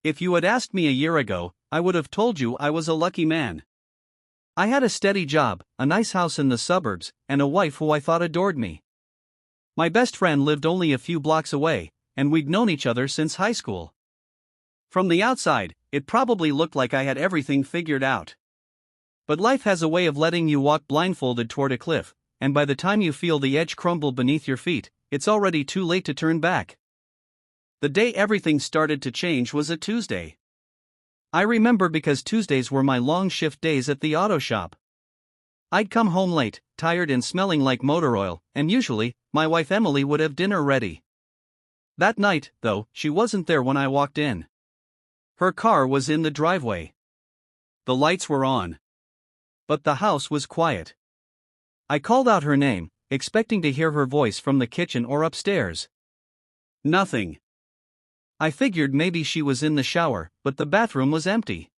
If you had asked me a year ago, I would have told you I was a lucky man. I had a steady job, a nice house in the suburbs, and a wife who I thought adored me. My best friend lived only a few blocks away, and we'd known each other since high school. From the outside, it probably looked like I had everything figured out. But life has a way of letting you walk blindfolded toward a cliff, and by the time you feel the edge crumble beneath your feet, it's already too late to turn back. The day everything started to change was a Tuesday. I remember because Tuesdays were my long shift days at the auto shop. I'd come home late, tired and smelling like motor oil, and usually, my wife Emily would have dinner ready. That night, though, she wasn't there when I walked in. Her car was in the driveway. The lights were on. But the house was quiet. I called out her name, expecting to hear her voice from the kitchen or upstairs. Nothing. I figured maybe she was in the shower, but the bathroom was empty.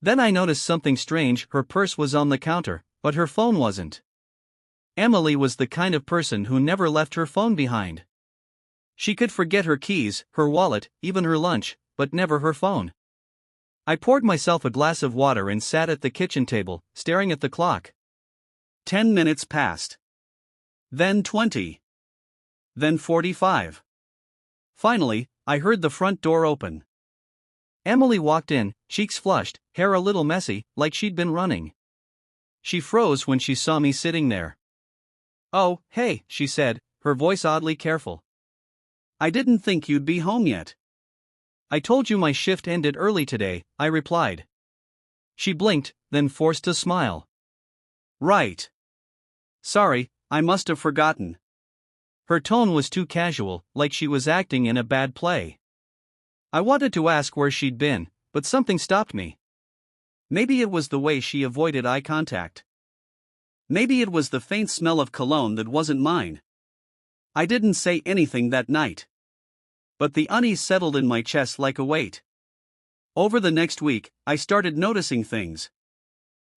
Then I noticed something strange. Her purse was on the counter, but her phone wasn't. Emily was the kind of person who never left her phone behind. She could forget her keys, her wallet, even her lunch, but never her phone. I poured myself a glass of water and sat at the kitchen table, staring at the clock. 10 minutes passed. Then 20. Then 45. Finally, I heard the front door open. Emily walked in, cheeks flushed, hair a little messy, like she'd been running. She froze when she saw me sitting there. "Oh, hey," she said, her voice oddly careful. "I didn't think you'd be home yet." "I told you my shift ended early today," I replied. She blinked, then forced a smile. "Right. Sorry, I must have forgotten." Her tone was too casual, like she was acting in a bad play. I wanted to ask where she'd been, but something stopped me. Maybe it was the way she avoided eye contact. Maybe it was the faint smell of cologne that wasn't mine. I didn't say anything that night. But the unease settled in my chest like a weight. Over the next week, I started noticing things.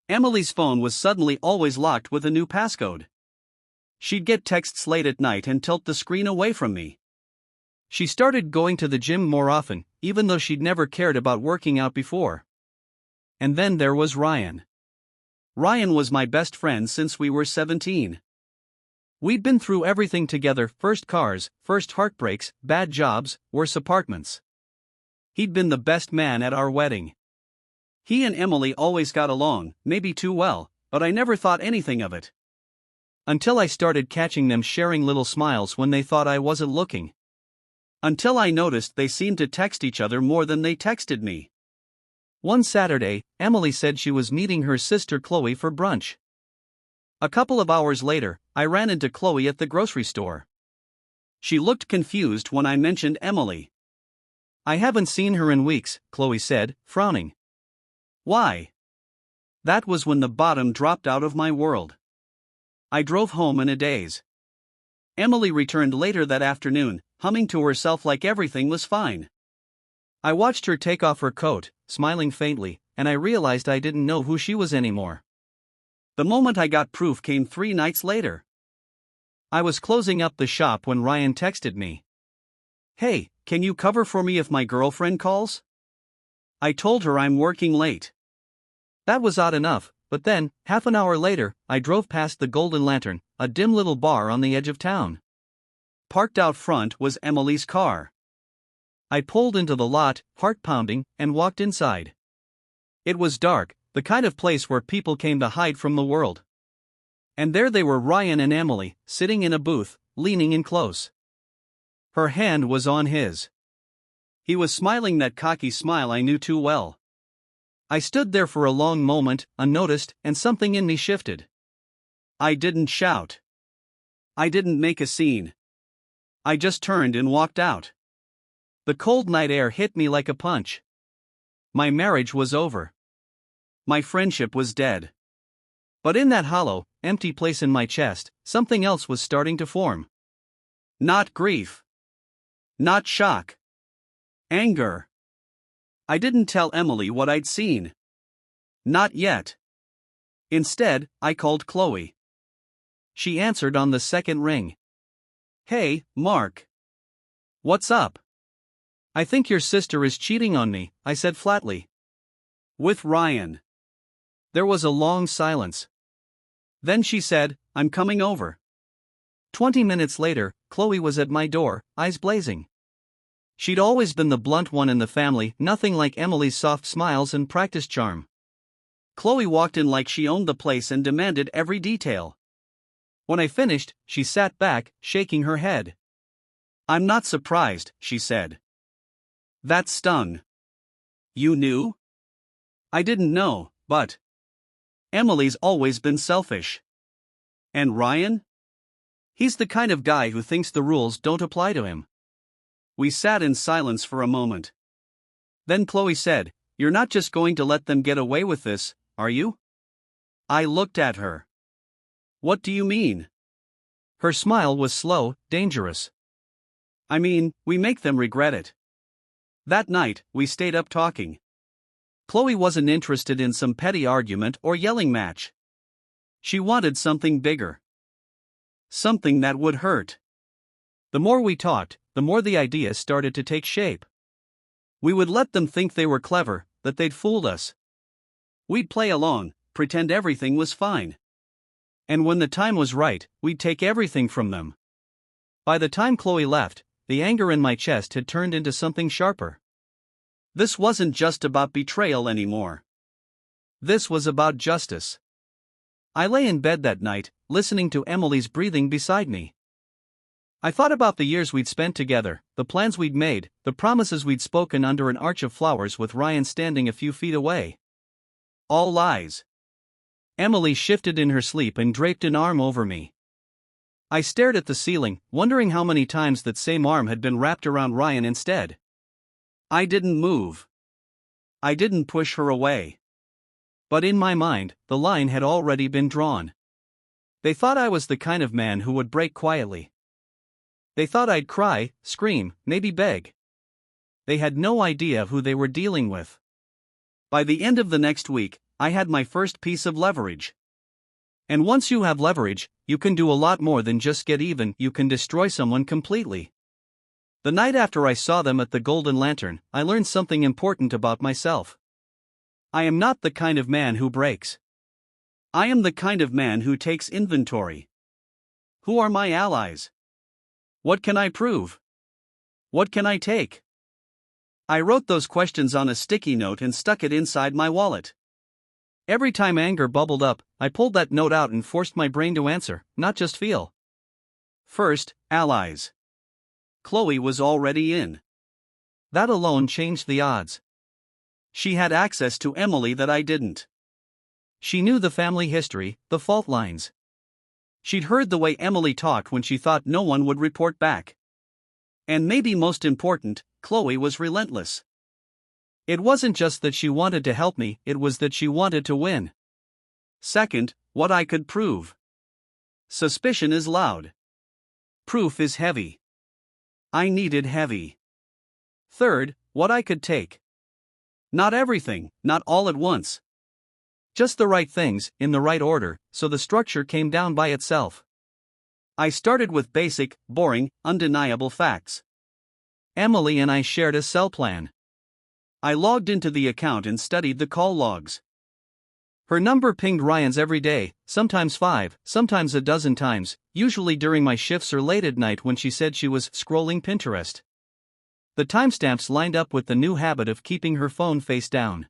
Emily's phone was suddenly always locked with a new passcode. She'd get texts late at night and tilt the screen away from me. She started going to the gym more often, even though she'd never cared about working out before. And then there was Ryan. Ryan was my best friend since we were 17. We'd been through everything together: first cars, first heartbreaks, bad jobs, worse apartments. He'd been the best man at our wedding. He and Emily always got along, maybe too well, but I never thought anything of it. Until I started catching them sharing little smiles when they thought I wasn't looking. Until I noticed they seemed to text each other more than they texted me. One Saturday, Emily said she was meeting her sister Chloe for brunch. A couple of hours later, I ran into Chloe at the grocery store. She looked confused when I mentioned Emily. "I haven't seen her in weeks," Chloe said, frowning. "Why?" That was when the bottom dropped out of my world. I drove home in a daze. Emily returned later that afternoon, humming to herself like everything was fine. I watched her take off her coat, smiling faintly, and I realized I didn't know who she was anymore. The moment I got proof came 3 nights later. I was closing up the shop when Ryan texted me. "Hey, can you cover for me if my girlfriend calls?" I told her I'm working late. That was odd enough, but then, half an hour later, I drove past the Golden Lantern, a dim little bar on the edge of town. Parked out front was Emily's car. I pulled into the lot, heart pounding, and walked inside. It was dark, the kind of place where people came to hide from the world. And there they were, Ryan and Emily, sitting in a booth, leaning in close. Her hand was on his. He was smiling that cocky smile I knew too well. I stood there for a long moment, unnoticed, and something in me shifted. I didn't shout. I didn't make a scene. I just turned and walked out. The cold night air hit me like a punch. My marriage was over. My friendship was dead. But in that hollow, empty place in my chest, something else was starting to form. Not grief. Not shock. Anger. I didn't tell Emily what I'd seen. Not yet. Instead, I called Chloe. She answered on the second ring. "Hey, Mark. What's up?" I think your sister is cheating on me, I said flatly. With Ryan. There was a long silence. Then she said, I'm coming over. 20 minutes later, Chloe was at my door, eyes blazing. She'd always been the blunt one in the family, nothing like Emily's soft smiles and practice charm. Chloe walked in like she owned the place and demanded every detail. When I finished, she sat back, shaking her head. I'm not surprised, she said. That stung. You knew? I didn't know, but Emily's always been selfish. And Ryan? He's the kind of guy who thinks the rules don't apply to him. We sat in silence for a moment. Then Chloe said, You're not just going to let them get away with this, are you? I looked at her. What do you mean? Her smile was slow, dangerous. I mean, we make them regret it. That night, we stayed up talking. Chloe wasn't interested in some petty argument or yelling match. She wanted something bigger. Something that would hurt. The more we talked, the more the idea started to take shape. We would let them think they were clever, that they'd fooled us. We'd play along, pretend everything was fine. And when the time was right, we'd take everything from them. By the time Chloe left, the anger in my chest had turned into something sharper. This wasn't just about betrayal anymore. This was about justice. I lay in bed that night, listening to Emily's breathing beside me. I thought about the years we'd spent together, the plans we'd made, the promises we'd spoken under an arch of flowers with Ryan standing a few feet away. All lies. Emily shifted in her sleep and draped an arm over me. I stared at the ceiling, wondering how many times that same arm had been wrapped around Ryan instead. I didn't move. I didn't push her away. But in my mind, the line had already been drawn. They thought I was the kind of man who would break quietly. They thought I'd cry, scream, maybe beg. They had no idea who they were dealing with. By the end of the next week, I had my first piece of leverage. And once you have leverage, you can do a lot more than just get even, you can destroy someone completely. The night after I saw them at the Golden Lantern, I learned something important about myself. I am not the kind of man who breaks. I am the kind of man who takes inventory. Who are my allies? What can I prove? What can I take? I wrote those questions on a sticky note and stuck it inside my wallet. Every time anger bubbled up, I pulled that note out and forced my brain to answer, not just feel. First, allies. Chloe was already in. That alone changed the odds. She had access to Emily that I didn't. She knew the family history, the fault lines. She'd heard the way Emily talked when she thought no one would report back. And maybe most important, Chloe was relentless. It wasn't just that she wanted to help me, it was that she wanted to win. Second, what I could prove. Suspicion is loud. Proof is heavy. I needed heavy. Third, what I could take. Not everything, not all at once. Just the right things, in the right order, so the structure came down by itself. I started with basic, boring, undeniable facts. Emily and I shared a cell plan. I logged into the account and studied the call logs. Her number pinged Ryan's every day, sometimes 5, sometimes a dozen times, usually during my shifts or late at night when she said she was scrolling Pinterest. The timestamps lined up with the new habit of keeping her phone face down.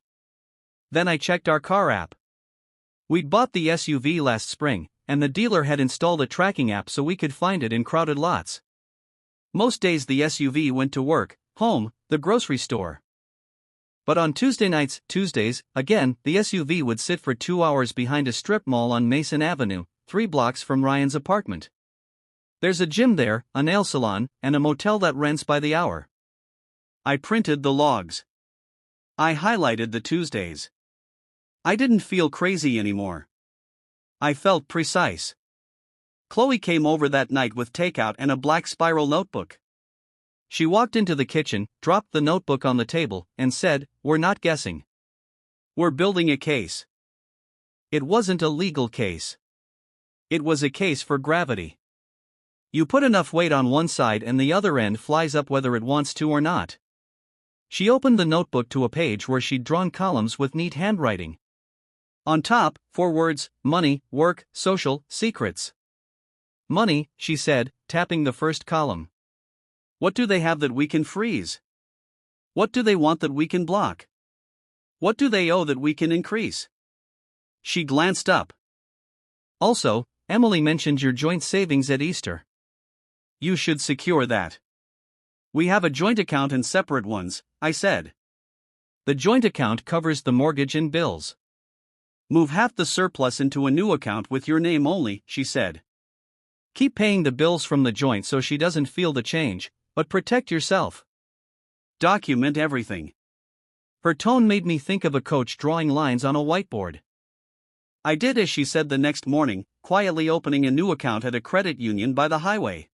Then I checked our car app. We'd bought the SUV last spring, and the dealer had installed a tracking app so we could find it in crowded lots. Most days the SUV went to work, home, the grocery store. But on Tuesdays, again, the SUV would sit for 2 hours behind a strip mall on Mason Avenue, 3 blocks from Ryan's apartment. There's a gym there, a nail salon, and a motel that rents by the hour. I printed the logs. I highlighted the Tuesdays. I didn't feel crazy anymore. I felt precise. Chloe came over that night with takeout and a black spiral notebook. She walked into the kitchen, dropped the notebook on the table, and said, "We're not guessing. We're building a case." It wasn't a legal case. It was a case for gravity. You put enough weight on one side and the other end flies up whether it wants to or not. She opened the notebook to a page where she'd drawn columns with neat handwriting. On top, 4 words: money, work, social, secrets. Money, she said, tapping the first column. What do they have that we can freeze? What do they want that we can block? What do they owe that we can increase? She glanced up. Also, Emily mentioned your joint savings at Easter. You should secure that. We have a joint account and separate ones, I said. The joint account covers the mortgage and bills. Move half the surplus into a new account with your name only, she said. Keep paying the bills from the joint so she doesn't feel the change, but protect yourself. Document everything. Her tone made me think of a coach drawing lines on a whiteboard. I did as she said the next morning, quietly opening a new account at a credit union by the highway.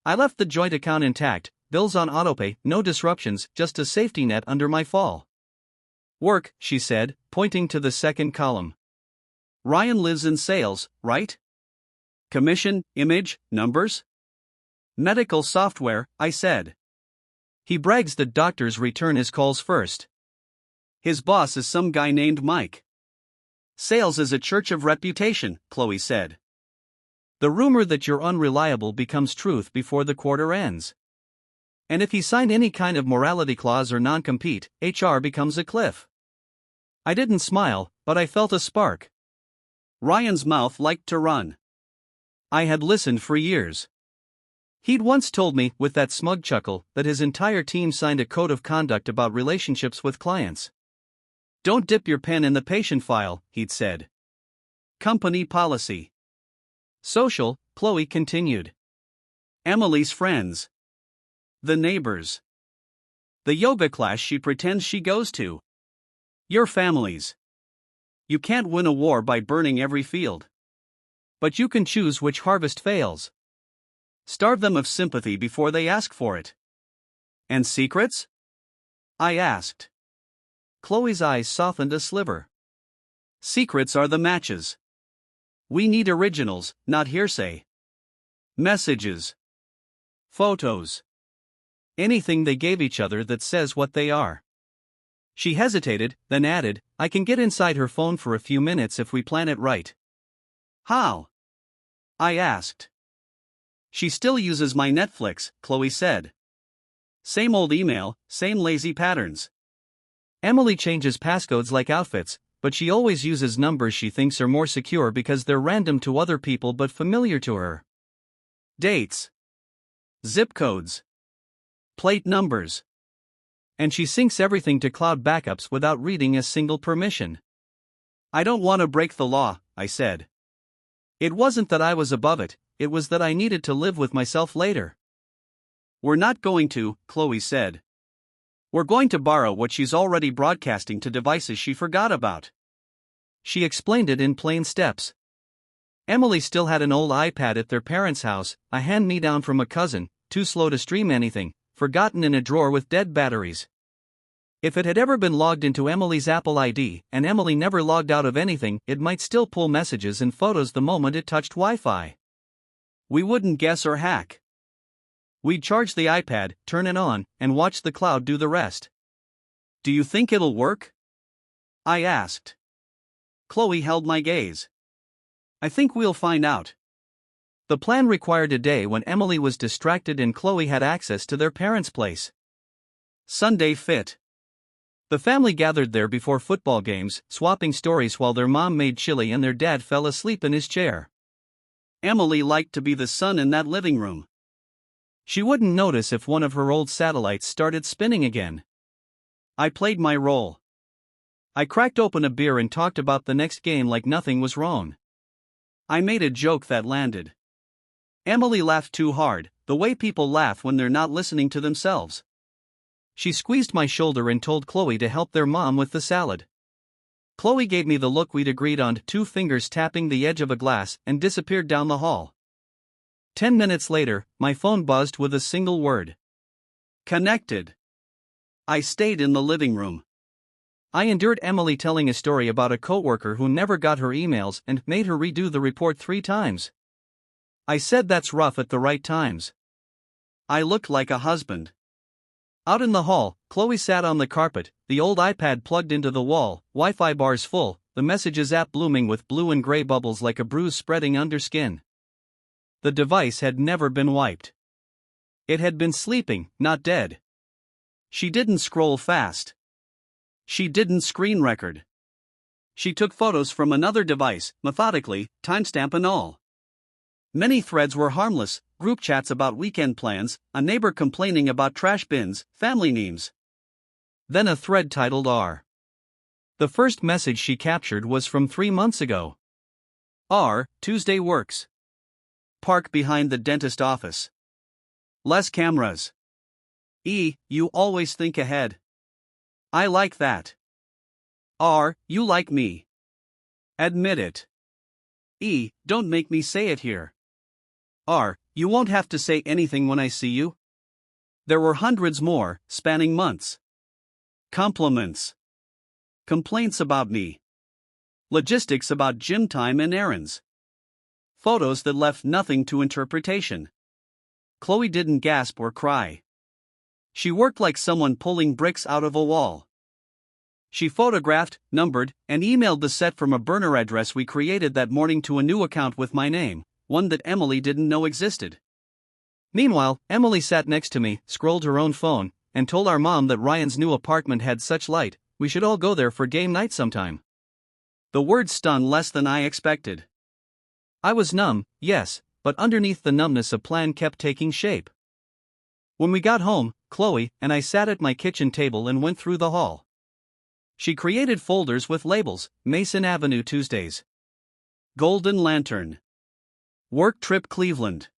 I left the joint account intact, bills on autopay, no disruptions, just a safety net under my fall. Work, she said, pointing to the second column. Ryan lives in sales, right? Commission, image, numbers? Medical software, I said. He brags that doctors return his calls first. His boss is some guy named Mike. Sales is a church of reputation, Chloe said. The rumor that you're unreliable becomes truth before the quarter ends. And if he signed any kind of morality clause or non-compete, HR becomes a cliff. I didn't smile, but I felt a spark. Ryan's mouth liked to run. I had listened for years. He'd once told me, with that smug chuckle, that his entire team signed a code of conduct about relationships with clients. Don't dip your pen in the patient file, he'd said. Company policy. Social, Chloe continued. Emily's friends. The neighbors. The yoga class she pretends she goes to. Your families. You can't win a war by burning every field. But you can choose which harvest fails. Starve them of sympathy before they ask for it. And secrets? I asked. Chloe's eyes softened a sliver. Secrets are the matches. We need originals, not hearsay. Messages. Photos. Anything they gave each other that says what they are. She hesitated, then added, I can get inside her phone for a few minutes if we plan it right. How? I asked. She still uses my Netflix, Chloe said. Same old email, same lazy patterns. Emily changes passcodes like outfits, but she always uses numbers she thinks are more secure because they're random to other people but familiar to her. Dates. Zip codes. Plate numbers. And she syncs everything to cloud backups without reading a single permission. I don't want to break the law, I said. It wasn't that I was above it, it was that I needed to live with myself later. We're not going to, Chloe said. We're going to borrow what she's already broadcasting to devices she forgot about. She explained it in plain steps. Emily still had an old iPad at their parents' house, a hand-me-down from a cousin, too slow to stream anything, forgotten in a drawer with dead batteries. If it had ever been logged into Emily's Apple ID, and Emily never logged out of anything, it might still pull messages and photos the moment it touched Wi-Fi. We wouldn't guess or hack. We'd charge the iPad, turn it on, and watch the cloud do the rest. Do you think it'll work? I asked. Chloe held my gaze. I think we'll find out. The plan required a day when Emily was distracted and Chloe had access to their parents' place. Sunday fit. The family gathered there before football games, swapping stories while their mom made chili and their dad fell asleep in his chair. Emily liked to be the sun in that living room. She wouldn't notice if one of her old satellites started spinning again. I played my role. I cracked open a beer and talked about the next game like nothing was wrong. I made a joke that landed. Emily laughed too hard, the way people laugh when they're not listening to themselves. She squeezed my shoulder and told Chloe to help their mom with the salad. Chloe gave me the look we'd agreed on, 2 fingers tapping the edge of a glass, and disappeared down the hall. 10 minutes later, my phone buzzed with a single word. Connected. I stayed in the living room. I endured Emily telling a story about a coworker who never got her emails and made her redo the report 3 times. I said that's rough at the right times. I looked like a husband. Out in the hall, Chloe sat on the carpet, the old iPad plugged into the wall, Wi-Fi bars full, the Messages app blooming with blue and gray bubbles like a bruise spreading under skin. The device had never been wiped. It had been sleeping, not dead. She didn't scroll fast. She didn't screen record. She took photos from another device, methodically, timestamp and all. Many threads were harmless, group chats about weekend plans, a neighbor complaining about trash bins, family memes. Then a thread titled R. The first message she captured was from 3 months ago. R, Tuesday works. Park behind the dentist office. Less cameras. E, you always think ahead. I like that. R, you like me. Admit it. E, don't make me say it here. R, you won't have to say anything when I see you. There were hundreds more, spanning months. Compliments. Complaints about me. Logistics about gym time and errands. Photos that left nothing to interpretation. Chloe didn't gasp or cry. She worked like someone pulling bricks out of a wall. She photographed, numbered, and emailed the set from a burner address we created that morning to a new account with my name, one that Emily didn't know existed. Meanwhile, Emily sat next to me, scrolled her own phone, and told our mom that Ryan's new apartment had such light, we should all go there for game night sometime. The words stung less than I expected. I was numb, yes, but underneath the numbness a plan kept taking shape. When we got home, Chloe and I sat at my kitchen table and went through the hall. She created folders with labels, Mason Avenue Tuesdays. Golden Lantern. Work trip Cleveland.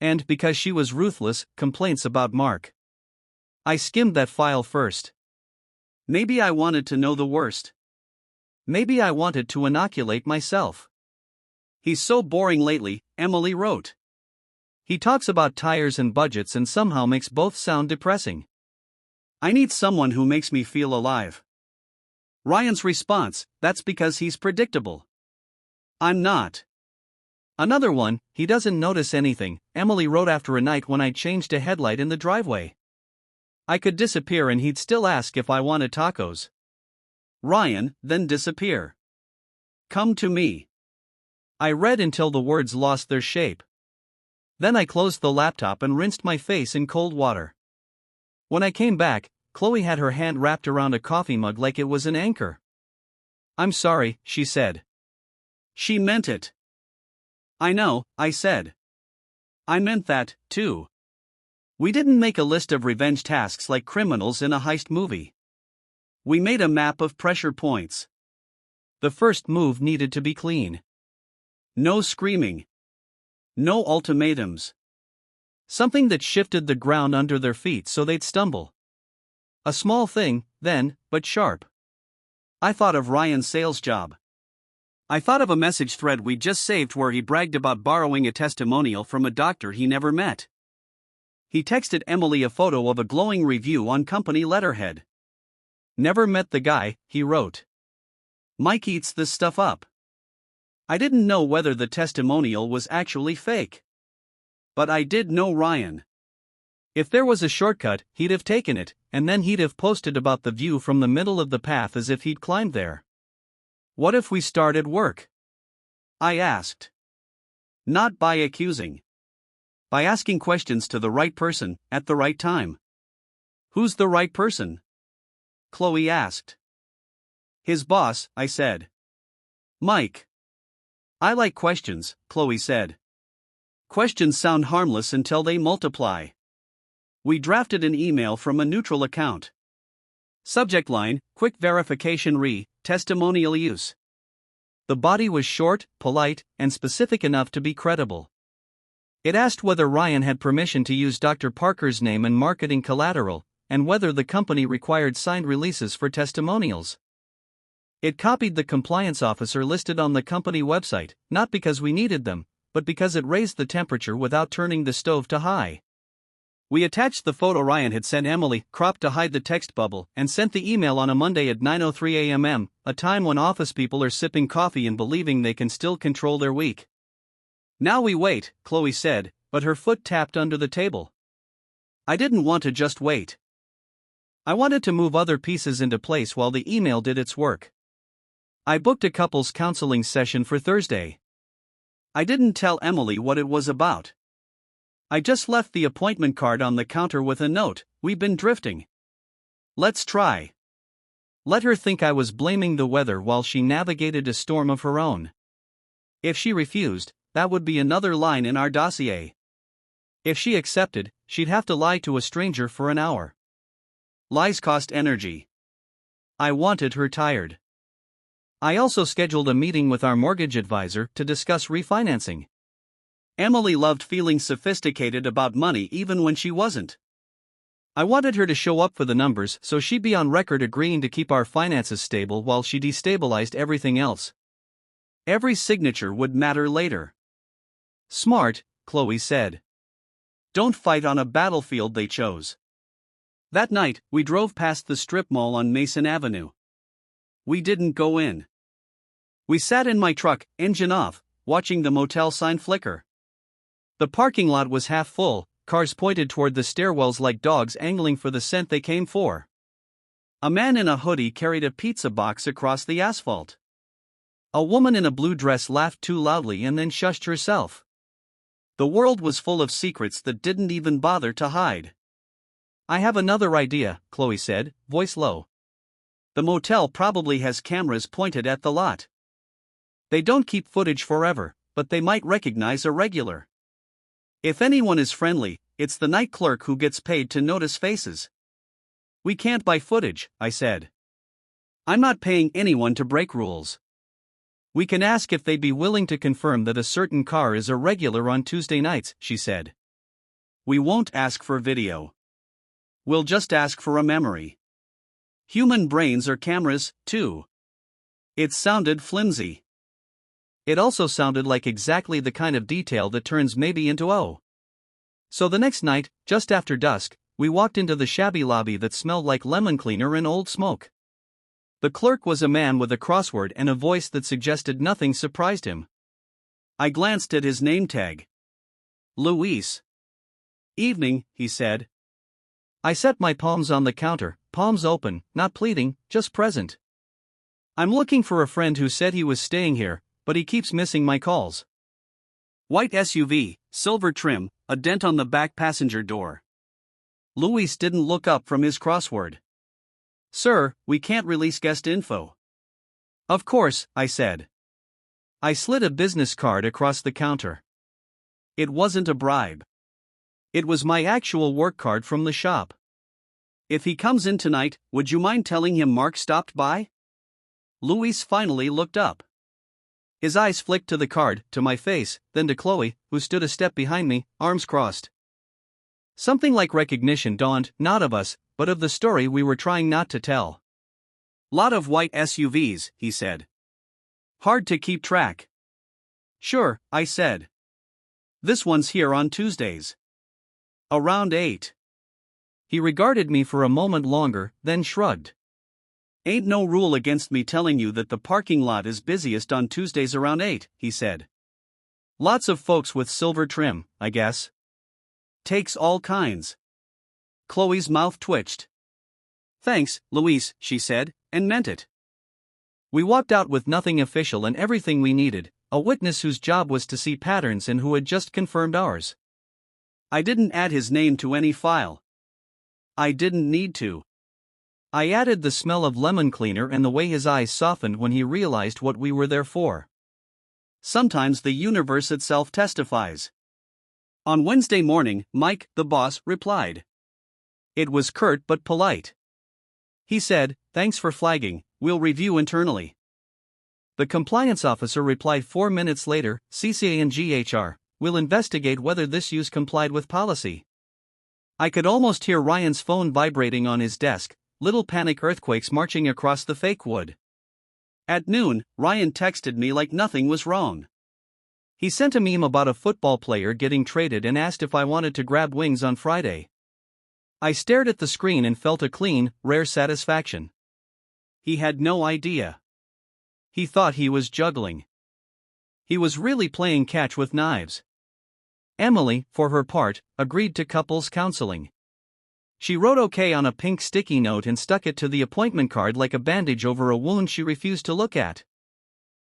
And, because she was ruthless, complaints about Mark. I skimmed that file first. Maybe I wanted to know the worst. Maybe I wanted to inoculate myself. He's so boring lately, Emily wrote. He talks about tires and budgets and somehow makes both sound depressing. I need someone who makes me feel alive. Ryan's response, that's because he's predictable. I'm not. Another one, he doesn't notice anything, Emily wrote after a night when I changed a headlight in the driveway. I could disappear and he'd still ask if I wanted tacos. Ryan, then disappear. Come to me. I read until the words lost their shape. Then I closed the laptop and rinsed my face in cold water. When I came back, Chloe had her hand wrapped around a coffee mug like it was an anchor. I'm sorry, she said. She meant it. I know, I said. I meant that, too. We didn't make a list of revenge tasks like criminals in a heist movie. We made a map of pressure points. The first move needed to be clean. No screaming. No ultimatums. Something that shifted the ground under their feet so they'd stumble. A small thing, then, but sharp. I thought of Ryan's sales job. I thought of a message thread we just saved where he bragged about borrowing a testimonial from a doctor he never met. He texted Emily a photo of a glowing review on company letterhead. Never met the guy, he wrote. Mike eats this stuff up. I didn't know whether the testimonial was actually fake. But I did know Ryan. If there was a shortcut, he'd have taken it, and then he'd have posted about the view from the middle of the path as if he'd climbed there. What if we started work? I asked. Not by accusing. By asking questions to the right person, at the right time. Who's the right person? Chloe asked. His boss, I said. Mike. I like questions, Chloe said. Questions sound harmless until they multiply. We drafted an email from a neutral account. Subject line, quick verification testimonial use. The body was short, polite, and specific enough to be credible. It asked whether Ryan had permission to use Dr. Parker's name and marketing collateral, and whether the company required signed releases for testimonials. It copied the compliance officer listed on the company website, not because we needed them, but because it raised the temperature without turning the stove to high. We attached the photo Ryan had sent Emily, cropped to hide the text bubble, and sent the email on a Monday at 9:03 a.m., a time when office people are sipping coffee and believing they can still control their week. Now we wait, Chloe said, but her foot tapped under the table. I didn't want to just wait. I wanted to move other pieces into place while the email did its work. I booked a couples counseling session for Thursday. I didn't tell Emily what it was about. I just left the appointment card on the counter with a note, "We've been drifting. Let's try." Let her think I was blaming the weather while she navigated a storm of her own. If she refused, that would be another line in our dossier. If she accepted, she'd have to lie to a stranger for an hour. Lies cost energy. I wanted her tired. I also scheduled a meeting with our mortgage advisor to discuss refinancing. Emily loved feeling sophisticated about money even when she wasn't. I wanted her to show up for the numbers so she'd be on record agreeing to keep our finances stable while she destabilized everything else. Every signature would matter later. Smart, Chloe said. Don't fight on a battlefield they chose. That night, we drove past the strip mall on Mason Avenue. We didn't go in. We sat in my truck, engine off, watching the motel sign flicker. The parking lot was half full, cars pointed toward the stairwells like dogs angling for the scent they came for. A man in a hoodie carried a pizza box across the asphalt. A woman in a blue dress laughed too loudly and then shushed herself. The world was full of secrets that didn't even bother to hide. I have another idea, Chloe said, voice low. The motel probably has cameras pointed at the lot. They don't keep footage forever, but they might recognize a regular. If anyone is friendly, it's the night clerk who gets paid to notice faces. We can't buy footage, I said. I'm not paying anyone to break rules. We can ask if they'd be willing to confirm that a certain car is a regular on Tuesday nights, she said. We won't ask for video. We'll just ask for a memory. Human brains are cameras, too. It sounded flimsy. It also sounded like exactly the kind of detail that turns maybe into oh. So the next night, just after dusk, we walked into the shabby lobby that smelled like lemon cleaner and old smoke. The clerk was a man with a crossword and a voice that suggested nothing surprised him. I glanced at his name tag. Luis. Evening, he said. I set my palms on the counter, palms open, not pleading, just present. I'm looking for a friend who said he was staying here, but he keeps missing my calls. White SUV, silver trim, a dent on the back passenger door. Luis didn't look up from his crossword. Sir, we can't release guest info. Of course, I said. I slid a business card across the counter. It wasn't a bribe. It was my actual work card from the shop. If he comes in tonight, would you mind telling him Mark stopped by? Luis finally looked up. His eyes flicked to the card, to my face, then to Chloe, who stood a step behind me, arms crossed. Something like recognition dawned, not of us, but of the story we were trying not to tell. Lot of white SUVs, he said. Hard to keep track. Sure, I said. This one's here on Tuesdays. Around 8. He regarded me for a moment longer, then shrugged. Ain't no rule against me telling you that the parking lot is busiest on Tuesdays around 8, he said. Lots of folks with silver trim, I guess. Takes all kinds. Chloe's mouth twitched. Thanks, Luis, she said, and meant it. We walked out with nothing official and everything we needed, a witness whose job was to see patterns and who had just confirmed ours. I didn't add his name to any file. I didn't need to. I added the smell of lemon cleaner and the way his eyes softened when he realized what we were there for. Sometimes the universe itself testifies. On Wednesday morning, Mike, the boss, replied. It was curt but polite. He said, thanks for flagging, we'll review internally. The compliance officer replied 4 minutes later, CCANGHR, we'll investigate whether this use complied with policy. I could almost hear Ryan's phone vibrating on his desk, little panic earthquakes marching across the fake wood. At noon, Ryan texted me like nothing was wrong. He sent a meme about a football player getting traded and asked if I wanted to grab wings on Friday. I stared at the screen and felt a clean, rare satisfaction. He had no idea. He thought he was juggling. He was really playing catch with knives. Emily, for her part, agreed to couples counseling. She wrote OK on a pink sticky note and stuck it to the appointment card like a bandage over a wound she refused to look at.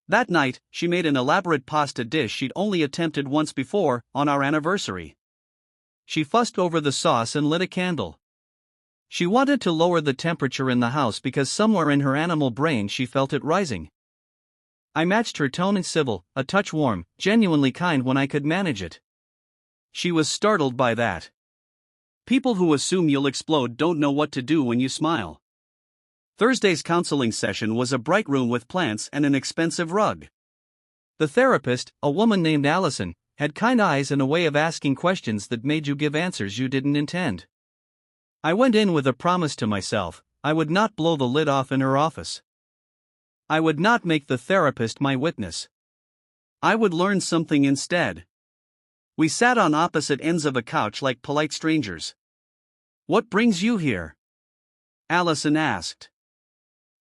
That night, she made an elaborate pasta dish she'd only attempted once before, on our anniversary. She fussed over the sauce and lit a candle. She wanted to lower the temperature in the house because somewhere in her animal brain she felt it rising. I matched her tone and civil, a touch warm, genuinely kind when I could manage it. She was startled by that. People who assume you'll explode don't know what to do when you smile. Thursday's counseling session was a bright room with plants and an expensive rug. The therapist, a woman named Allison, had kind eyes and a way of asking questions that made you give answers you didn't intend. I went in with a promise to myself: I would not blow the lid off in her office. I would not make the therapist my witness. I would learn something instead. We sat on opposite ends of a couch like polite strangers. "What brings you here?" Allison asked.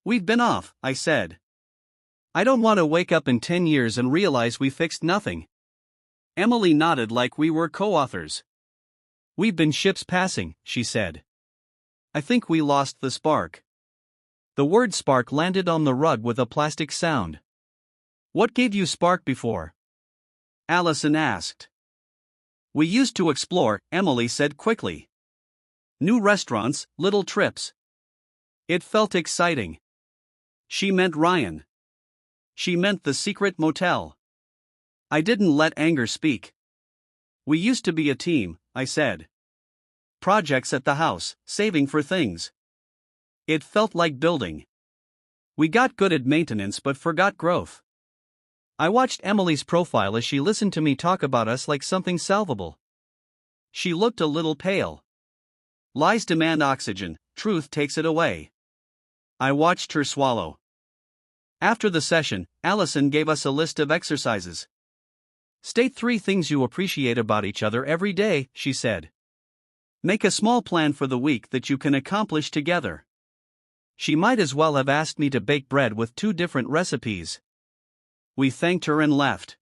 "We've been off," I said. "I don't want to wake up in 10 years and realize we fixed nothing." Emily nodded like we were co-authors. "We've been ships passing," she said. "I think we lost the spark." The word spark landed on the rug with a plastic sound. "What gave you spark before?" Allison asked. "We used to explore," Emily said quickly. "New restaurants, little trips. It felt exciting." She meant Ryan. She meant the secret motel. I didn't let anger speak. "We used to be a team," I said. "Projects at the house, saving for things." It felt like building. We got good at maintenance but forgot growth. I watched Emily's profile as she listened to me talk about us like something salvable. She looked a little pale. Lies demand oxygen, truth takes it away. I watched her swallow. After the session, Allison gave us a list of exercises. "State 3 things you appreciate about each other every day," she said. "Make a small plan for the week that you can accomplish together." She might as well have asked me to bake bread with 2 different recipes. We thanked her and left.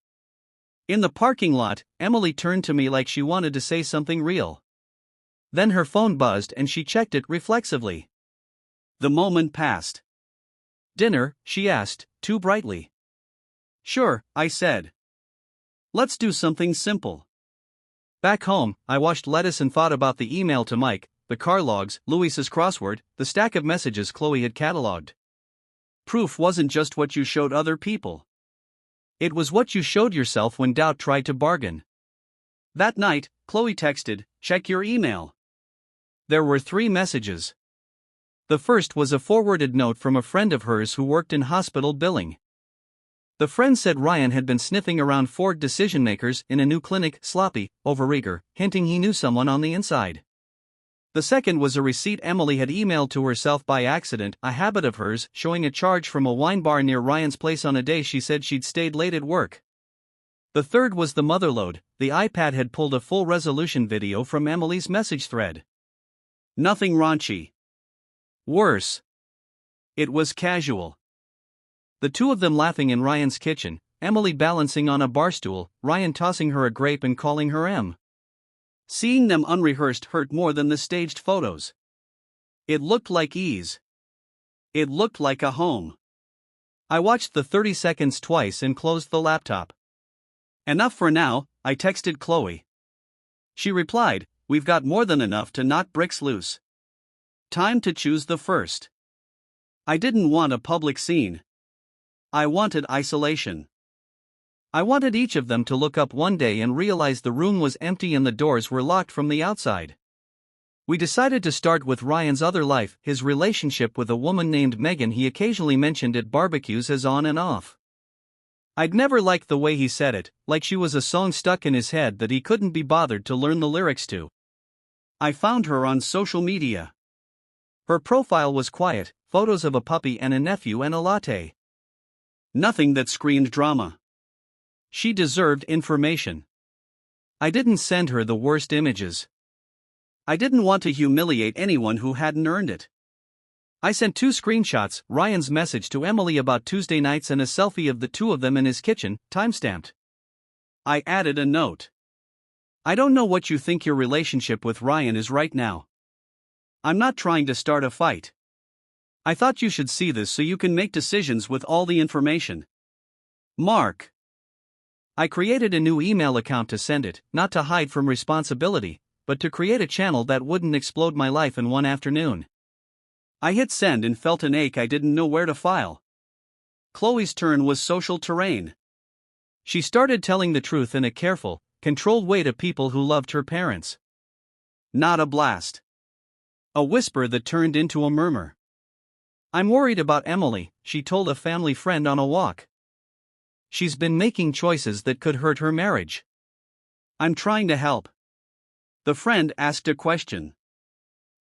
In the parking lot, Emily turned to me like she wanted to say something real. Then her phone buzzed and she checked it reflexively. The moment passed. "Dinner?" she asked, too brightly. "Sure," I said. "Let's do something simple." Back home, I washed lettuce and thought about the email to Mike, the car logs, Luis's crossword, the stack of messages Chloe had cataloged. Proof wasn't just what you showed other people. It was what you showed yourself when doubt tried to bargain. That night, Chloe texted, "Check your email." There were 3 messages. The first was a forwarded note from a friend of hers who worked in hospital billing. The friend said Ryan had been sniffing around Ford decision-makers in a new clinic, sloppy, overeager, hinting he knew someone on the inside. The second was a receipt Emily had emailed to herself by accident, a habit of hers, showing a charge from a wine bar near Ryan's place on a day she said she'd stayed late at work. The third was the motherlode. The iPad had pulled a full resolution video from Emily's message thread. Nothing raunchy. Worse. It was casual. The 2 of them laughing in Ryan's kitchen, Emily balancing on a barstool, Ryan tossing her a grape and calling her M. Seeing them unrehearsed hurt more than the staged photos. It looked like ease. It looked like a home. I watched the 30 seconds twice and closed the laptop. "Enough for now," I texted Chloe. She replied, "We've got more than enough to knock bricks loose. Time to choose the first." I didn't want a public scene. I wanted isolation. I wanted each of them to look up one day and realize the room was empty and the doors were locked from the outside. We decided to start with Ryan's other life, his relationship with a woman named Megan he occasionally mentioned at barbecues as on and off. I'd never liked the way he said it, like she was a song stuck in his head that he couldn't be bothered to learn the lyrics to. I found her on social media. Her profile was quiet, photos of a puppy and a nephew and a latte. Nothing that screamed drama. She deserved information. I didn't send her the worst images. I didn't want to humiliate anyone who hadn't earned it. I sent 2 screenshots, Ryan's message to Emily about Tuesday nights and a selfie of the 2 of them in his kitchen, timestamped. I added a note. "I don't know what you think your relationship with Ryan is right now. I'm not trying to start a fight. I thought you should see this so you can make decisions with all the information. Mark. I created a new email account to send it, not to hide from responsibility, but to create a channel that wouldn't explode my life in one afternoon. I hit send and felt an ache I didn't know where to file. Chloe's turn was social terrain. She started telling the truth in a careful, controlled way to people who loved her parents. Not a blast. A whisper that turned into a murmur. I'm worried about Emily, she told a family friend on a walk. She's been making choices that could hurt her marriage. I'm trying to help. The friend asked a question.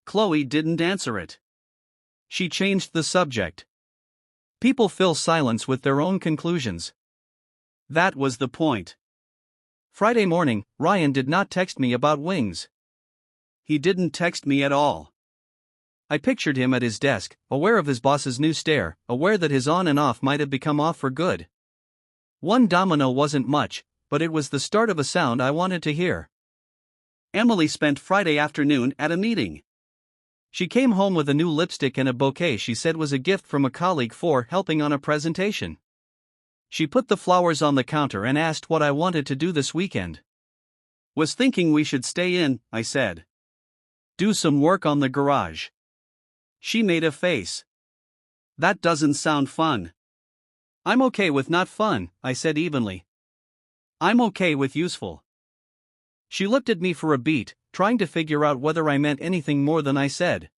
Chloe didn't answer it. She changed the subject. People fill silence with their own conclusions. That was the point. Friday morning, Ryan did not text me about Wings. He didn't text me at all. I pictured him at his desk, aware of his boss's new stare, aware that his on and off might have become off for good. One domino wasn't much, but it was the start of a sound I wanted to hear. Emily spent Friday afternoon at a meeting. She came home with a new lipstick and a bouquet she said was a gift from a colleague for helping on a presentation. She put the flowers on the counter and asked what I wanted to do this weekend. Was thinking we should stay in, I said. Do some work on the garage. She made a face. That doesn't sound fun. I'm okay with not fun, I said evenly. I'm okay with useful. She looked at me for a beat, trying to figure out whether I meant anything more than I said.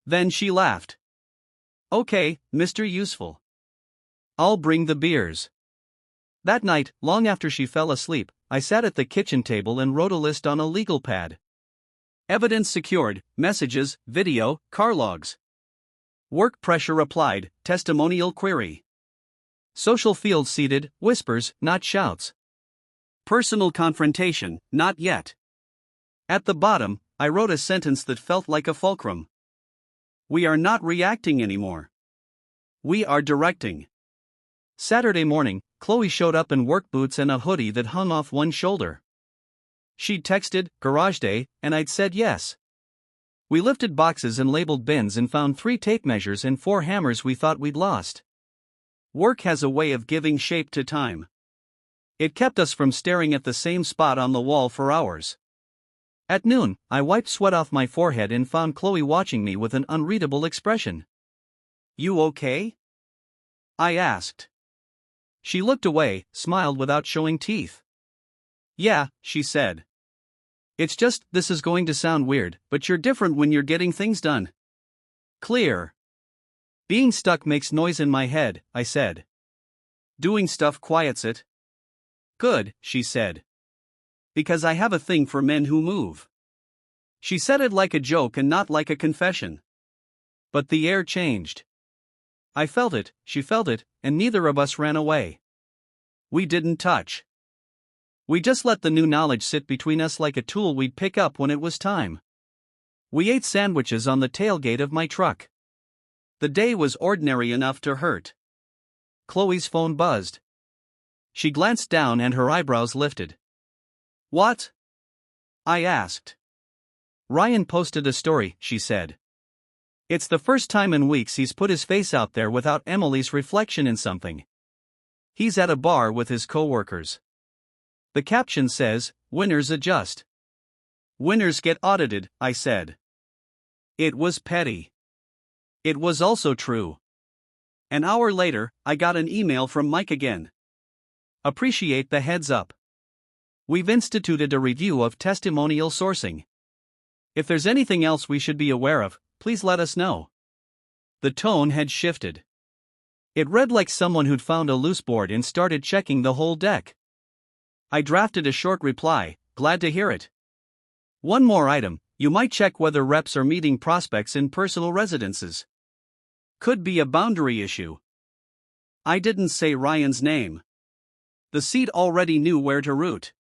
Then she laughed. Okay, Mr. Useful. I'll bring the beers. That night, long after she fell asleep, I sat at the kitchen table and wrote a list on a legal pad. Evidence secured, messages, video, car logs. Work pressure applied, testimonial query. Social field seated, whispers, not shouts. Personal confrontation, not yet. At the bottom, I wrote a sentence that felt like a fulcrum. We are not reacting anymore. We are directing. Saturday morning, Chloe showed up in work boots and a hoodie that hung off one shoulder. She'd texted, garage day, and I'd said yes. We lifted boxes and labeled bins and found 3 tape measures and 4 hammers we thought we'd lost. Work has a way of giving shape to time. It kept us from staring at the same spot on the wall for hours. At noon, I wiped sweat off my forehead and found Chloe watching me with an unreadable expression. You okay? I asked. She looked away, smiled without showing teeth. Yeah, she said. It's just, this is going to sound weird, but you're different when you're getting things done. Clear. Being stuck makes noise in my head, I said. Doing stuff quiets it. Good, she said. Because I have a thing for men who move. She said it like a joke and not like a confession. But the air changed. I felt it, she felt it, and neither of us ran away. We didn't touch. We just let the new knowledge sit between us like a tool we'd pick up when it was time. We ate sandwiches on the tailgate of my truck. The day was ordinary enough to hurt. Chloe's phone buzzed. She glanced down and her eyebrows lifted. What? I asked. Ryan posted a story, she said. It's the first time in weeks he's put his face out there without Emily's reflection in something. He's at a bar with his coworkers. The caption says, "Winners adjust. Winners get audited," I said. It was petty. It was also true. An hour later, I got an email from Mike again. Appreciate the heads up. We've instituted a review of testimonial sourcing. If there's anything else we should be aware of, please let us know. The tone had shifted. It read like someone who'd found a loose board and started checking the whole deck. I drafted a short reply, glad to hear it. One more item, you might check whether reps are meeting prospects in personal residences. Could be a boundary issue. I didn't say Ryan's name. The seat already knew where to root.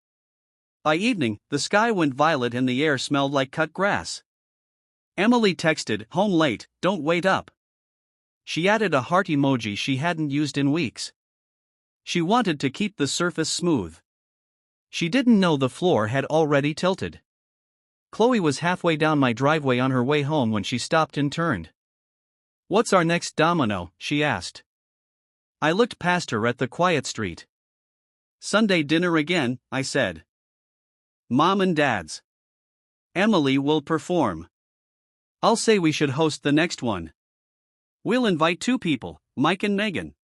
By evening, the sky went violet and the air smelled like cut grass. Emily texted, "Home late, don't wait up." She added a heart emoji she hadn't used in weeks. She wanted to keep the surface smooth. She didn't know the floor had already tilted. Chloe was halfway down my driveway on her way home when she stopped and turned. "What's our next domino?" she asked. I looked past her at the quiet street. "Sunday dinner again," I said. "Mom and Dad's. Emily will perform. I'll say we should host the next one. We'll invite 2 people, Mike and Megan."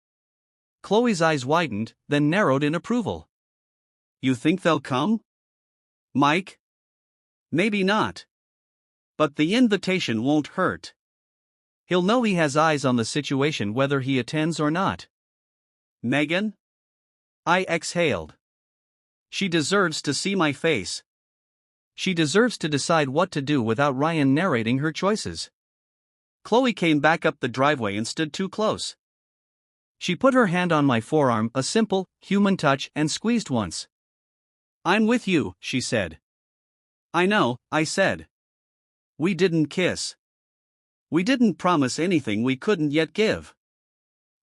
Chloe's eyes widened, then narrowed in approval. "You think they'll come? Mike? Maybe not. But the invitation won't hurt. He'll know he has eyes on the situation whether he attends or not. Megan?" I exhaled. She deserves to see my face. She deserves to decide what to do without Ryan narrating her choices. Chloe came back up the driveway and stood too close. She put her hand on my forearm, a simple, human touch, and squeezed once. "I'm with you," she said. "I know," I said. "We didn't kiss. We didn't promise anything we couldn't yet give."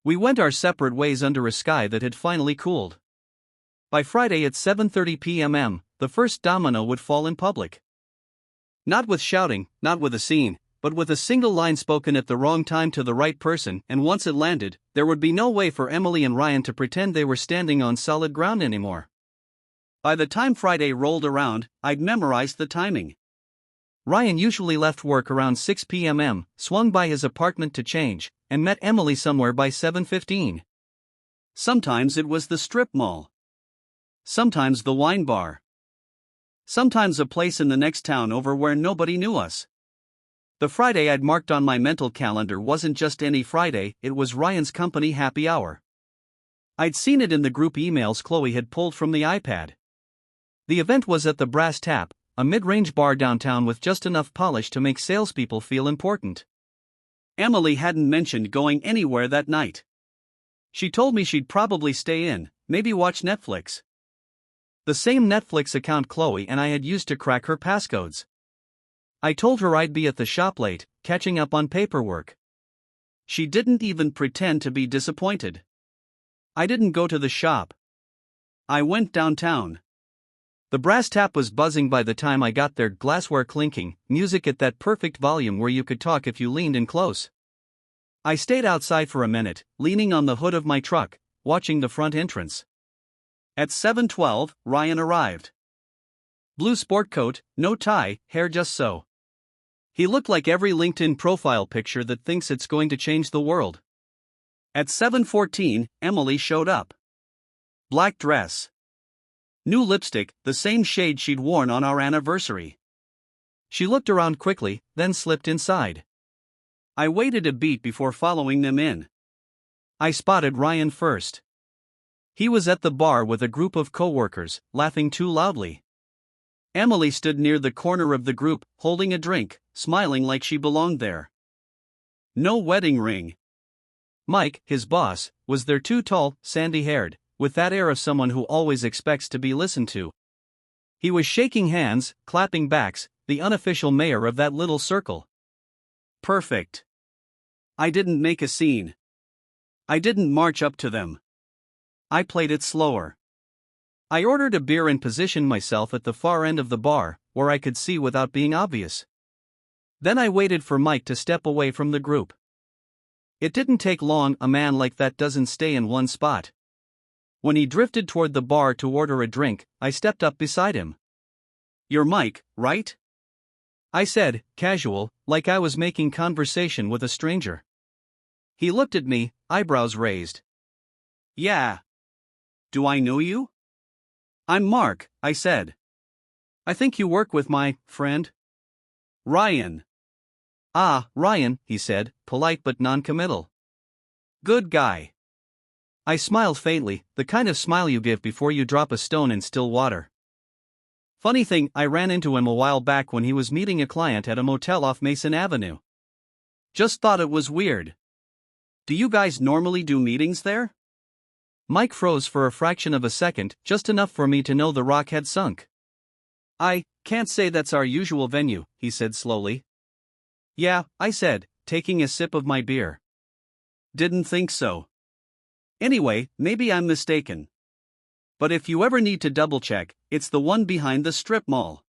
We went our separate ways under a sky that had finally cooled. By Friday at 7:30 p.m., the first domino would fall in public. Not with shouting, not with a scene, but with a single line spoken at the wrong time to the right person, and once it landed, there would be no way for Emily and Ryan to pretend they were standing on solid ground anymore. By the time Friday rolled around, I'd memorized the timing. Ryan usually left work around 6 p.m., swung by his apartment to change, and met Emily somewhere by 7:15. Sometimes it was the strip mall. Sometimes the wine bar. Sometimes a place in the next town over where nobody knew us. The Friday I'd marked on my mental calendar wasn't just any Friday, it was Ryan's company happy hour. I'd seen it in the group emails Chloe had pulled from the iPad. The event was at the Brass Tap, a mid-range bar downtown with just enough polish to make salespeople feel important. Emily hadn't mentioned going anywhere that night. She told me she'd probably stay in, maybe watch Netflix. The same Netflix account Chloe and I had used to crack her passcodes. I told her I'd be at the shop late, catching up on paperwork. She didn't even pretend to be disappointed. I didn't go to the shop. I went downtown. The Brass Tap was buzzing by the time I got there, glassware clinking, music at that perfect volume where you could talk if you leaned in close. I stayed outside for a minute, leaning on the hood of my truck, watching the front entrance. At 7:12, Ryan arrived. Blue sport coat, no tie, hair just so. He looked like every LinkedIn profile picture that thinks it's going to change the world. At 7:14, Emily showed up. Black dress. New lipstick, the same shade she'd worn on our anniversary. She looked around quickly, then slipped inside. I waited a beat before following them in. I spotted Ryan first. He was at the bar with a group of coworkers, laughing too loudly. Emily stood near the corner of the group, holding a drink, smiling like she belonged there. No wedding ring. Mike, his boss, was there, too tall, sandy-haired, with that air of someone who always expects to be listened to. He was shaking hands, clapping backs, the unofficial mayor of that little circle. Perfect. I didn't make a scene. I didn't march up to them. I played it slower. I ordered a beer and positioned myself at the far end of the bar, where I could see without being obvious. Then I waited for Mike to step away from the group. It didn't take long, a man like that doesn't stay in one spot. When he drifted toward the bar to order a drink, I stepped up beside him. "You're Mike, right?" I said, casual, like I was making conversation with a stranger. He looked at me, eyebrows raised. "Yeah. Do I know you?" "I'm Mark," I said. "I think you work with my friend Ryan." "Ah, Ryan," he said, polite but non-committal. "Good guy." I smiled faintly, the kind of smile you give before you drop a stone in still water. Funny thing, I ran into him a while back when he was meeting a client at a motel off Mason Avenue. Just thought it was weird. "Do you guys normally do meetings there?" Mike froze for a fraction of a second, just enough for me to know the rock had sunk. "I can't say that's our usual venue," he said slowly. "Yeah," I said, taking a sip of my beer. "Didn't think so. Anyway, maybe I'm mistaken. But if you ever need to double-check, it's the one behind the strip mall."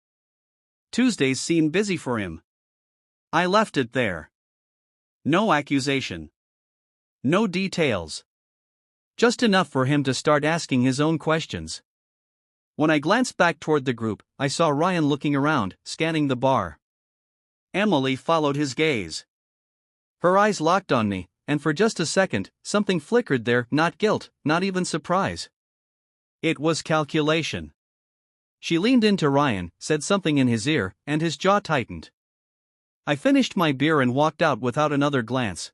Tuesdays seem busy for him. I left it there. No accusation. No details. Just enough for him to start asking his own questions. When I glanced back toward the group, I saw Ryan looking around, scanning the bar. Emily followed his gaze. Her eyes locked on me, and for just a second, something flickered there, not guilt, not even surprise. It was calculation. She leaned into Ryan, said something in his ear, and his jaw tightened. I finished my beer and walked out without another glance.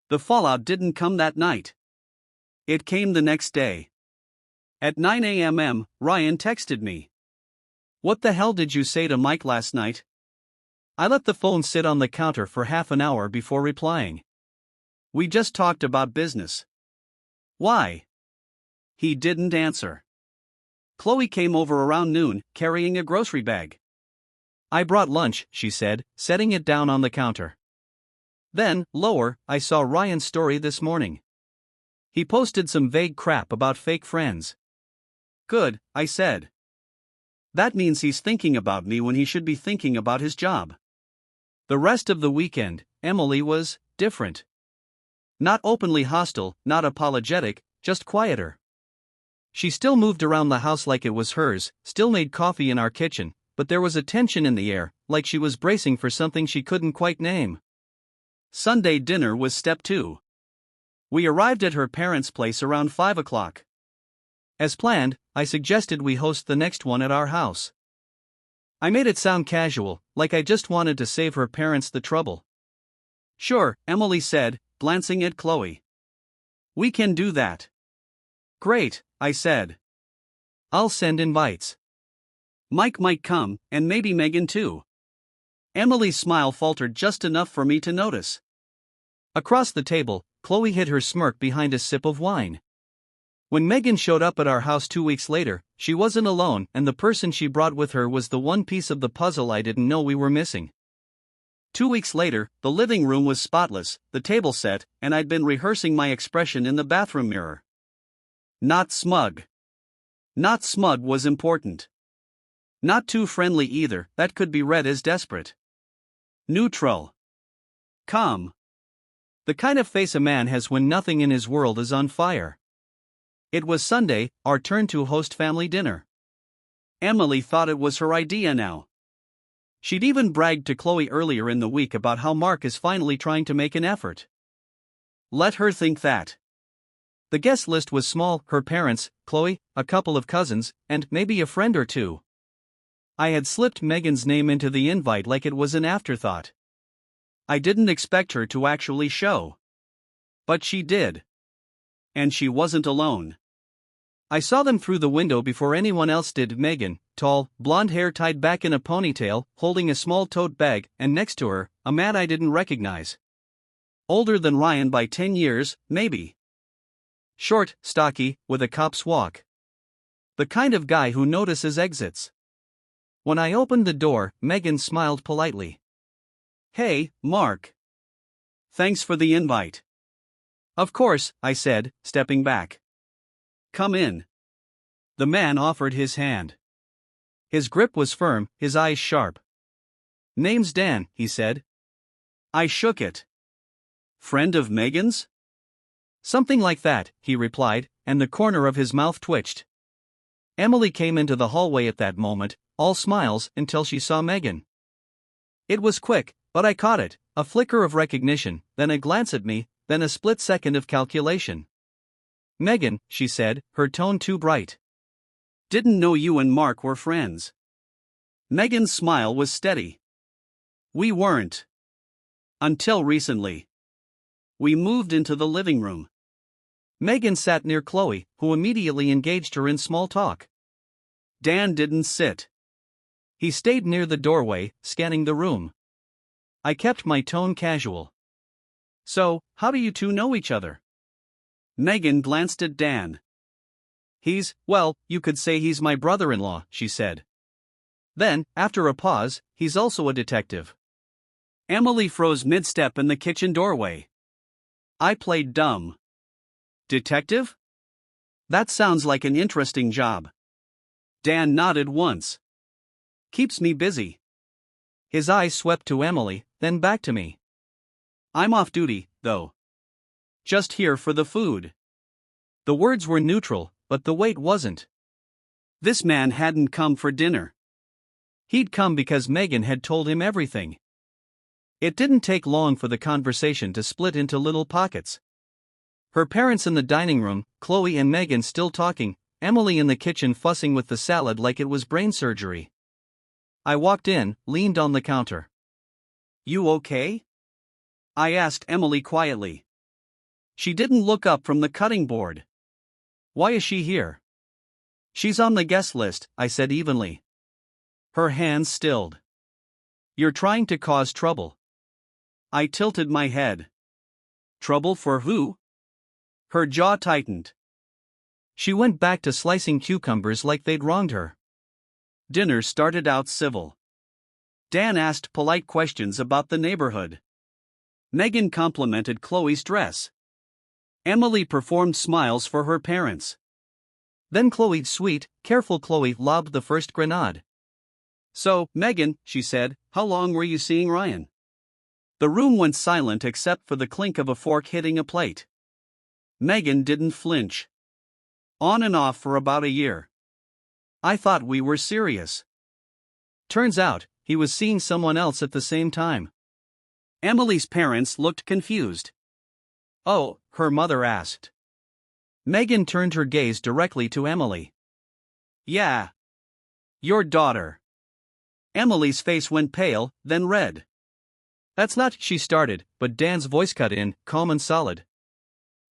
The fallout didn't come that night. It came the next day. At 9 a.m., Ryan texted me. "What the hell did you say to Mike last night?" I let the phone sit on the counter for half an hour before replying. "We just talked about business." "Why?" He didn't answer. Chloe came over around noon, carrying a grocery bag. "I brought lunch," she said, setting it down on the counter. Then, lower, I saw Ryan's story this morning. He posted some vague crap about fake friends. "Good," I said. "That means he's thinking about me when he should be thinking about his job." The rest of the weekend, Emily was different. Not openly hostile, not apologetic, just quieter. She still moved around the house like it was hers, still made coffee in our kitchen, but there was a tension in the air, like she was bracing for something she couldn't quite name. Sunday dinner was step 2. We arrived at her parents' place around 5 o'clock. As planned, I suggested we host the next one at our house. I made it sound casual, like I just wanted to save her parents the trouble. "Sure," Emily said, glancing at Chloe. "We can do that." "Great," I said. "I'll send invites. Mike might come, and maybe Megan too." Emily's smile faltered just enough for me to notice. Across the table, Chloe hid her smirk behind a sip of wine. When Megan showed up at our house 2 weeks later, she wasn't alone, and the person she brought with her was the one piece of the puzzle I didn't know we were missing. 2 weeks later, the living room was spotless, the table set, and I'd been rehearsing my expression in the bathroom mirror. Not smug. Not smug was important. Not too friendly either, that could be read as desperate. Neutral. Calm. The kind of face a man has when nothing in his world is on fire. It was Sunday, our turn to host family dinner. Emily thought it was her idea now. She'd even bragged to Chloe earlier in the week about how Mark is finally trying to make an effort. Let her think that. The guest list was small: her parents, Chloe, a couple of cousins, and maybe a friend or two. I had slipped Megan's name into the invite like it was an afterthought. I didn't expect her to actually show. But she did. And she wasn't alone. I saw them through the window before anyone else did. Megan, tall, blonde hair tied back in a ponytail, holding a small tote bag, and next to her, a man I didn't recognize. Older than Ryan by 10 years, maybe. Short, stocky, with a cop's walk. The kind of guy who notices exits. When I opened the door, Megan smiled politely. "Hey, Mark. Thanks for the invite." "Of course," I said, stepping back. "Come in." The man offered his hand. His grip was firm, his eyes sharp. "Name's Dan," he said. I shook it. "Friend of Megan's?" "Something like that," he replied, and the corner of his mouth twitched. Emily came into the hallway at that moment, all smiles until she saw Megan. It was quick, but I caught it, a flicker of recognition, then a glance at me, then a split second of calculation. "Megan," she said, her tone too bright. "Didn't know you and Mark were friends." Megan's smile was steady. "We weren't. Until recently. We moved into the living room." Megan sat near Chloe, who immediately engaged her in small talk. Dan didn't sit. He stayed near the doorway, scanning the room. I kept my tone casual. "So, how do you two know each other?" Megan glanced at Dan. Well, you could say he's my brother-in-law," she said. Then, after a pause, "he's also a detective." Emily froze mid-step in the kitchen doorway. I played dumb. "Detective? That sounds like an interesting job." Dan nodded once. Keeps me busy. His eyes swept to Emily, then back to me. I'm off duty, though. Just here for the food. The words were neutral, but the weight wasn't. This man hadn't come for dinner. He'd come because Megan had told him everything. It didn't take long for the conversation to split into little pockets. Her parents in the dining room, Chloe and Megan still talking, Emily in the kitchen fussing with the salad like it was brain surgery. I walked in, leaned on the counter. You okay? I asked Emily quietly. She didn't look up from the cutting board. Why is she here? She's on the guest list, I said evenly. Her hands stilled. You're trying to cause trouble. I tilted my head. Trouble for who? Her jaw tightened. She went back to slicing cucumbers like they'd wronged her. Dinner started out civil. Dan asked polite questions about the neighborhood. Megan complimented Chloe's dress. Emily performed smiles for her parents. Then Chloe's sweet, careful Chloe lobbed the first grenade. So, Megan, she said, how long were you seeing Ryan? The room went silent except for the clink of a fork hitting a plate. Megan didn't flinch. On and off for about a year. I thought we were serious. Turns out, he was seeing someone else at the same time. Emily's parents looked confused. Oh, her mother asked. Megan turned her gaze directly to Emily. Yeah. Your daughter. Emily's face went pale, then red. That's not, she started, but Dan's voice cut in, calm and solid.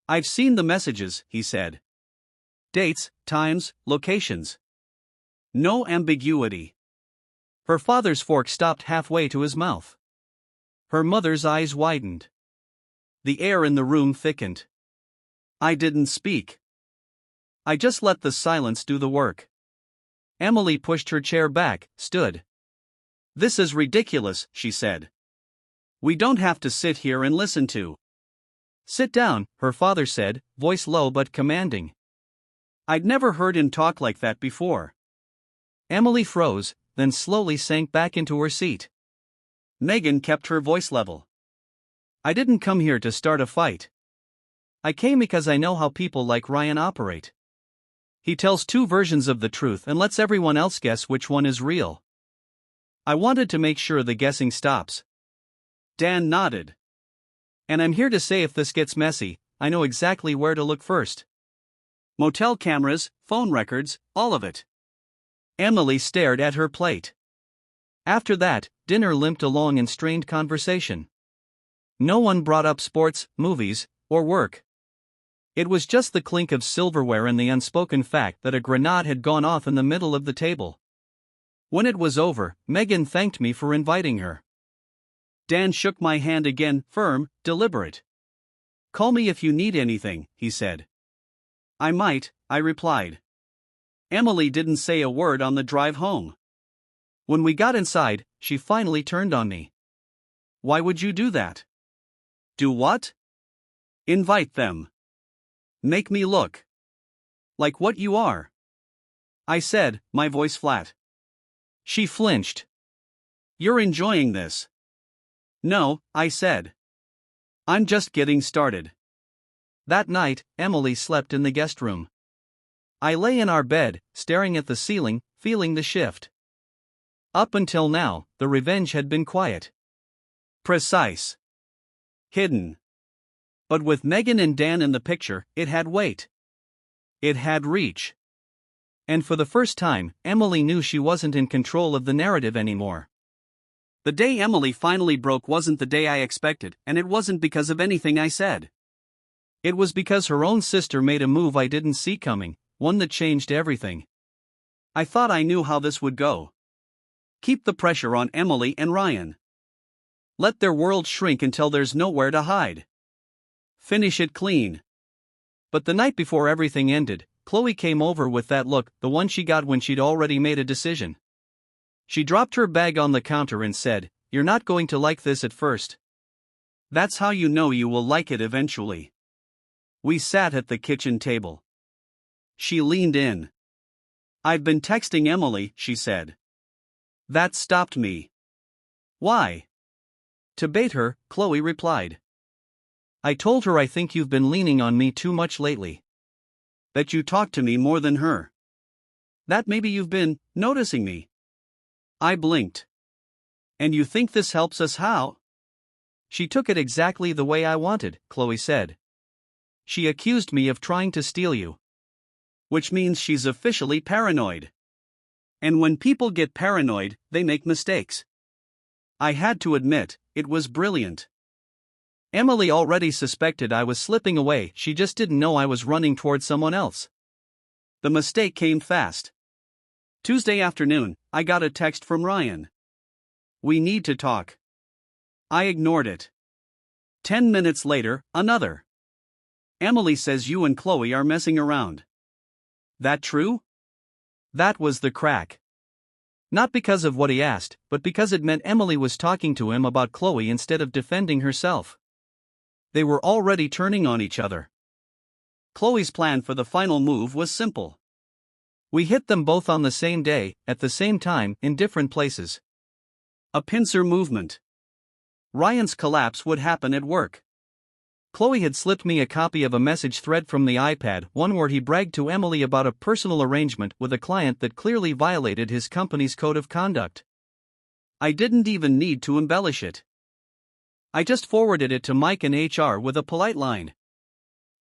I've seen the messages, he said. Dates, times, locations. No ambiguity. Her father's fork stopped halfway to his mouth. Her mother's eyes widened. The air in the room thickened. I didn't speak. I just let the silence do the work. Emily pushed her chair back, stood. This is ridiculous, she said. We don't have to sit here and listen to. Sit down, her father said, voice low but commanding. I'd never heard him talk like that before. Emily froze, then slowly sank back into her seat. Megan kept her voice level. I didn't come here to start a fight. I came because I know how people like Ryan operate. He tells two versions of the truth and lets everyone else guess which one is real. I wanted to make sure the guessing stops. Dan nodded. And I'm here to say if this gets messy, I know exactly where to look first. Motel cameras, phone records, all of it. Emily stared at her plate. After that, dinner limped along in strained conversation. No one brought up sports, movies, or work. It was just the clink of silverware and the unspoken fact that a grenade had gone off in the middle of the table. When it was over, Megan thanked me for inviting her. Dan shook my hand again, firm, deliberate. Call me if you need anything, he said. I might, I replied. Emily didn't say a word on the drive home. When we got inside, she finally turned on me. Why would you do that? Do what? Invite them. Make me look like what you are, I said, my voice flat. She flinched. You're enjoying this. No, I said. I'm just getting started. That night, Emily slept in the guest room. I lay in our bed, staring at the ceiling, feeling the shift. Up until now, the revenge had been quiet. Precise. Hidden. But with Megan and Dan in the picture, it had weight. It had reach. And for the first time, Emily knew she wasn't in control of the narrative anymore. The day Emily finally broke wasn't the day I expected, and it wasn't because of anything I said. It was because her own sister made a move I didn't see coming, one that changed everything. I thought I knew how this would go. Keep the pressure on Emily and Ryan. Let their world shrink until there's nowhere to hide. Finish it clean. But the night before everything ended, Chloe came over with that look, the one she got when she'd already made a decision. She dropped her bag on the counter and said, "You're not going to like this at first. That's how you know you will like it eventually." We sat at the kitchen table. She leaned in. "I've been texting Emily," she said. That stopped me. Why? To bait her, Chloe replied. I told her I think you've been leaning on me too much lately. That you talk to me more than her. That maybe you've been noticing me. I blinked. And you think this helps us how? She took it exactly the way I wanted, Chloe said. She accused me of trying to steal you. Which means she's officially paranoid. And when people get paranoid, they make mistakes. I had to admit, it was brilliant. Emily already suspected I was slipping away, she just didn't know I was running toward someone else. The mistake came fast. Tuesday afternoon, I got a text from Ryan. We need to talk. I ignored it. 10 minutes later, another. Emily says you and Chloe are messing around. That true? That was the crack. Not because of what he asked, but because it meant Emily was talking to him about Chloe instead of defending herself. They were already turning on each other. Chloe's plan for the final move was simple. We hit them both on the same day, at the same time, in different places. A pincer movement. Ryan's collapse would happen at work. Chloe had slipped me a copy of a message thread from the iPad, one where he bragged to Emily about a personal arrangement with a client that clearly violated his company's code of conduct. I didn't even need to embellish it. I just forwarded it to Mike in HR with a polite line.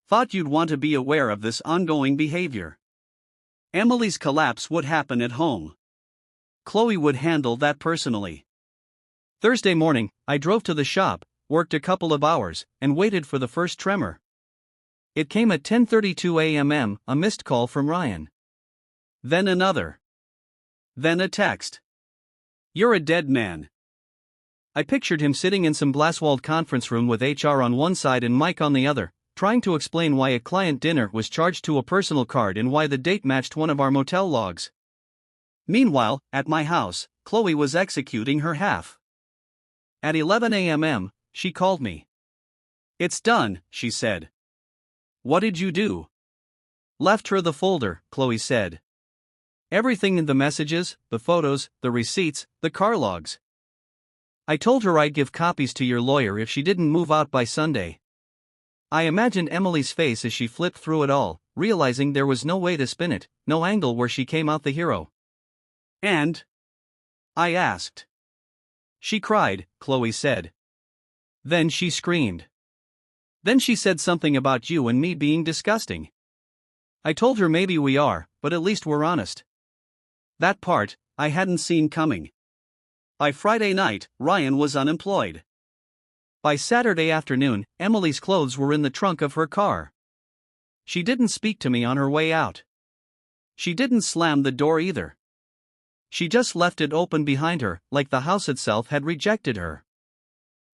Thought you'd want to be aware of this ongoing behavior. Emily's collapse would happen at home. Chloe would handle that personally. Thursday morning, I drove to the shop, worked a couple of hours, and waited for the first tremor. It came at 10:32 a.m., a missed call from Ryan. Then another. Then a text. You're a dead man. I pictured him sitting in some glass-walled conference room with HR on one side and Mike on the other, trying to explain why a client dinner was charged to a personal card and why the date matched one of our motel logs. Meanwhile, at my house, Chloe was executing her half. At 11 a.m., she called me. It's done, she said. What did you do? Left her the folder, Chloe said. Everything in the messages, the photos, the receipts, the car logs. I told her I'd give copies to your lawyer if she didn't move out by Sunday. I imagined Emily's face as she flipped through it all, realizing there was no way to spin it, no angle where she came out the hero. And? I asked. She cried, Chloe said. Then she screamed. Then she said something about you and me being disgusting. I told her maybe we are, but at least we're honest. That part, I hadn't seen coming. By Friday night, Ryan was unemployed. By Saturday afternoon, Emily's clothes were in the trunk of her car. She didn't speak to me on her way out. She didn't slam the door either. She just left it open behind her, like the house itself had rejected her.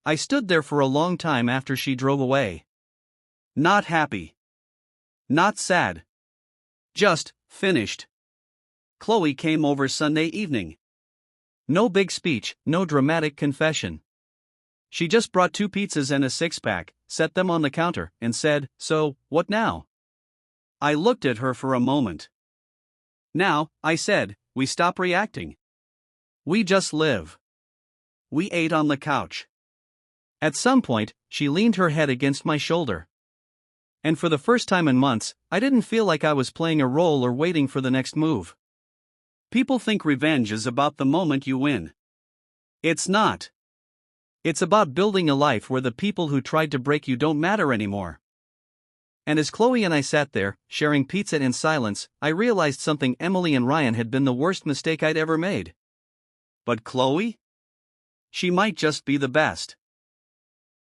I stood there for a long time after she drove away. Not happy. Not sad. Just finished. Chloe came over Sunday evening. No big speech, no dramatic confession. She just brought 2 pizzas and a 6-pack, set them on the counter, and said, "So, what now?" I looked at her for a moment. Now, I said, we stop reacting. We just live. We ate on the couch. At some point, she leaned her head against my shoulder. And for the first time in months, I didn't feel like I was playing a role or waiting for the next move. People think revenge is about the moment you win. It's not. It's about building a life where the people who tried to break you don't matter anymore. And as Chloe and I sat there, sharing pizza in silence, I realized something: Emily and Ryan had been the worst mistake I'd ever made. But Chloe? She might just be the best.